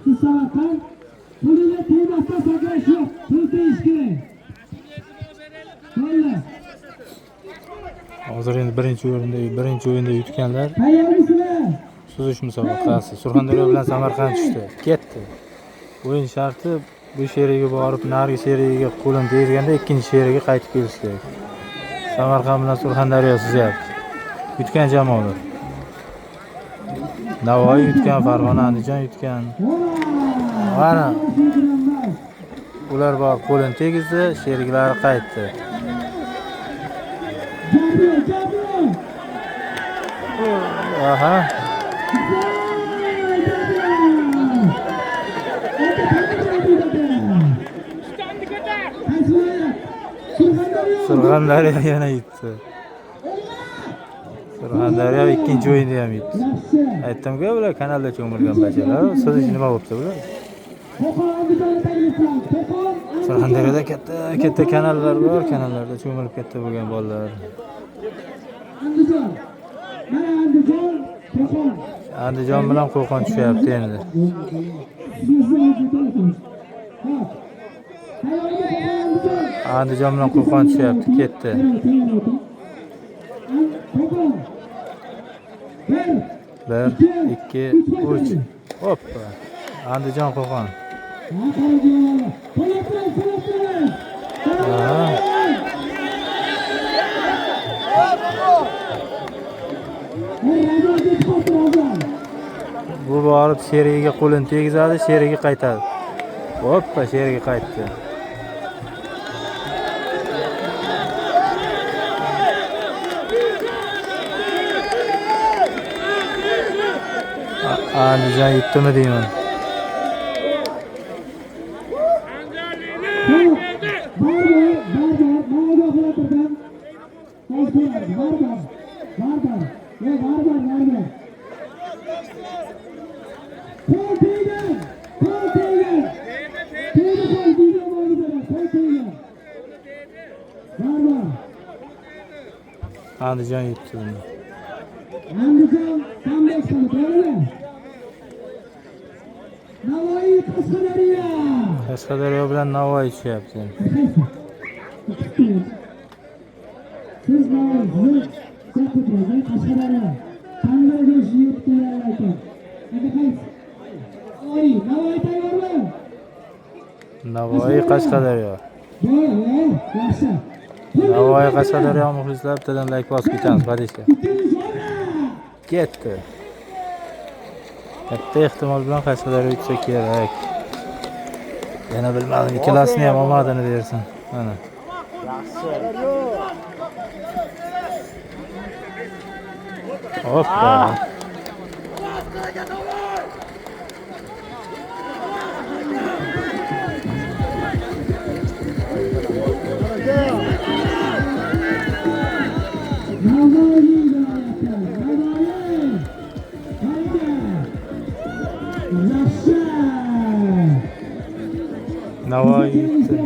siz Samarqand. Pulini tegmasdan sakrash yo'q. Pul tegish kerak. Bo'ldi. Hozir endi birinchi o'yinda yutganlar. Tayyormisizlar? Suzish musobaqasi. Surxondaryo bilan Samarqand tushdi. Ketdi. O'yin sharti bu seriyaga borib, narigi seriyaga qo'lini tegizganda ikkinchi seriyaga qaytib kelish kerak. Samarqand bilan Surxondaryo suzyapti. Yutgan jamoalar. Navoiy yutgan, Farg'ona, Andijon yutgan. Mana ular borib qo'lini tegizdi, sheriklari qaytdi. Aha. Surxondaryo yana yutdi. Surxondaryo ikkinchi o'yinda ham yutdi. Aytdim-ku, bular kanalda cho'milgan bachalar. Siz nima bo'libdi bular? Surxondaryoda katta kanallar bor, kanallarda cho'milib katta bo'lgan bolalar. Andijon bilan Qo'qon tushyapti endi. Andijon bilan Qo'qon tushyapti, ketdi. 1 2 3 hoppa. Andijon Qo'qon. Bu borib seriyaga qo'lini tegizadi, seriyaga qaytadi. Hoppa, seriyaga qaytdi. Andijon yutdimi deyman. Andijon yutdi. Andijon comeback qildi. Navoiy Qashqadaryo. Qashqadaryo bilan Navoiy tushyapti. Siz Navoiy Qashqadaryo. Qanday go'sht yeb kelgan ekan. Navoiy tayyormi? Navoiy Qashqadaryo. Yaxshi. Navoiy Qashqadaryo muxlislar bittadan like bosib ketamiz, badishga. Ketdi. Katta ehtimol bilan Qashqadaryo yutsa kerak. Yana bilmadim, ikkalasini ham omadini bersin. Mana. Hoppa. Navoiy yutdi.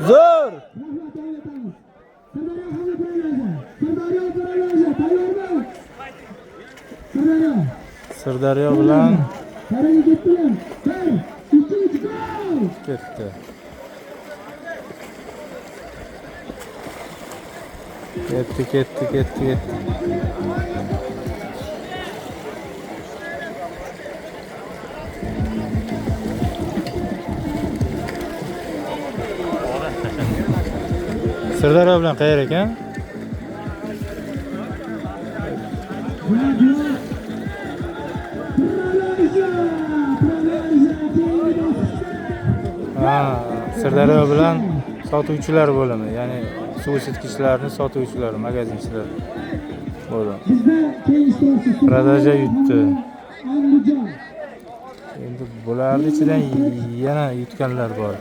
Zo'r! Sirdaryo bilan ketdi. Ketdi. Sirdaryo bilan qayer ekan? Sirdaryo bilan sotuvchilar bo'limi, ya'ni suv isitgichlarni sotuvchilari, magazinchilar bo'limi. Prodaja yutdi. Endi Bularning ichidan yana yutganlar bor.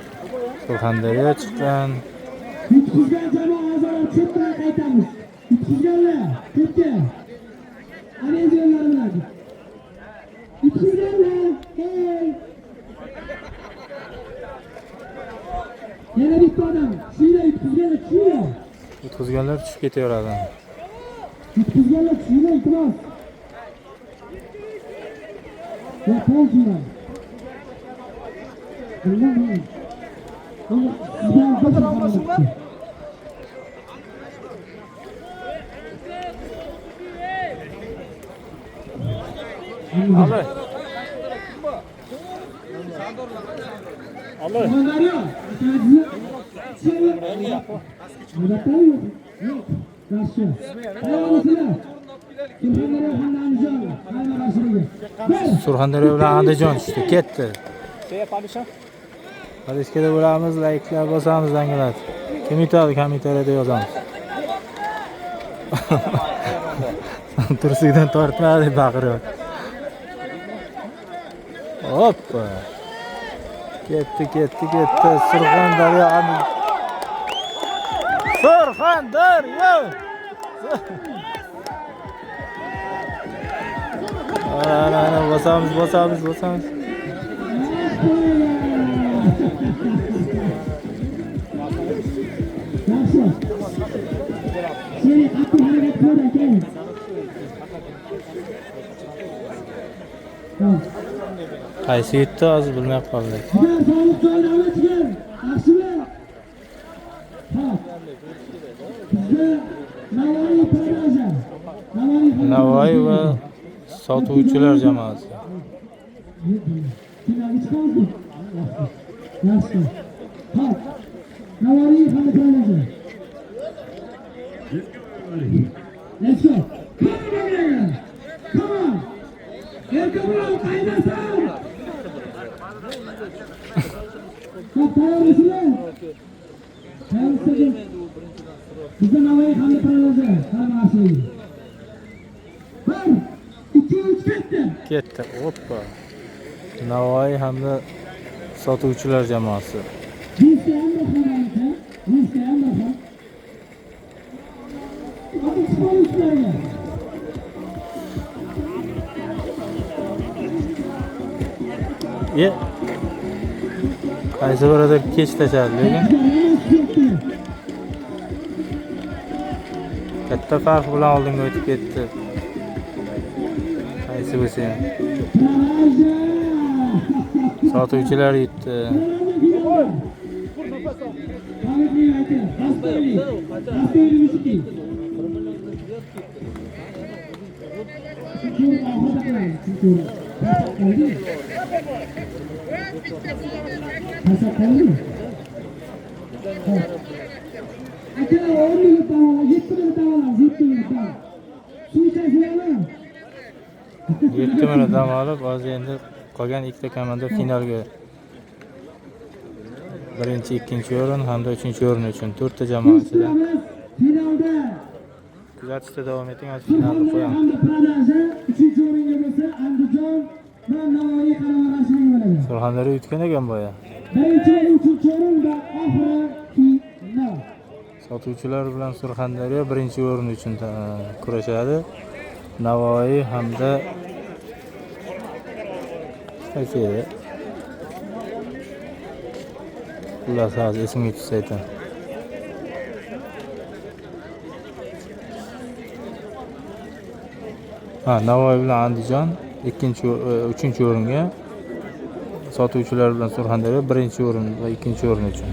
Surxondaryo chiqqan. Yutqizgan jamoa a'zolari chetdan qaytamiz. Yutqizganlar chetga. Arenzolar bilan. Yutqizganlar. Hey. Yana bitta odam. Shuyla yutqizganlar, shuyla. Yutqizganlar tushib ketaveradi. Yutqizganlar shuyla iltimos. Ya qo'yinglar. Bilmadim. Surxondaryo bilan Andijon tushdi, ketdi. Podeskada bo'lamiz, layklar bosamiz, dangalat. Kim yutadi, kommentariyada yozamiz. Tursidan tortma deb baqiryapti. Hoppa. Ketdi. Surxondaryo. Surxondaryo. Ana, bosamiz. Qaysi yutdi hozir bilmay qoldik. Navoiy va sotuvchilar jamoasi. Let's go. Come on. Here come on. Bize Navoiy hamle paralelze. Tamam aşağıya. Var. 2-3 ketdi. Hoppa. Navoiy hamda sotuvchilar jamoasi. Qaysi birida kech tashladi lekin katta farq bilan oldinga o'tib ketdi. Qaysi bo'lsa ham sotuvchilar yutdi. Yetti minut dam olib, hozir endi qolgan ikkita komanda finalga birinchi, ikkinchi o'rin hamda uchinchi o'rin uchun 4 ta jamoasida kuzatishda davom eting. Hozir finalga qo'yamiz. Uchinchi o'ringa bo'lsa Andijon va Navoiy qaramaqashining bo'ladi. Surxondaryo yutgan ekan boya. Birinchi va uchinchi o'rinda oxirgi final. Sotuvchilar bilan Surxondaryo birinchi o'rin uchun kurashadi. Navoiy hamda qaysi edi? Xullas hozir esimga tushsa aytaman. Navoiy bilan Andijon ikkinchi, uchinchi o'ringa, sotuvchilar bilan Surxondaryo birinchi o'rin va ikkinchi o'rin uchun.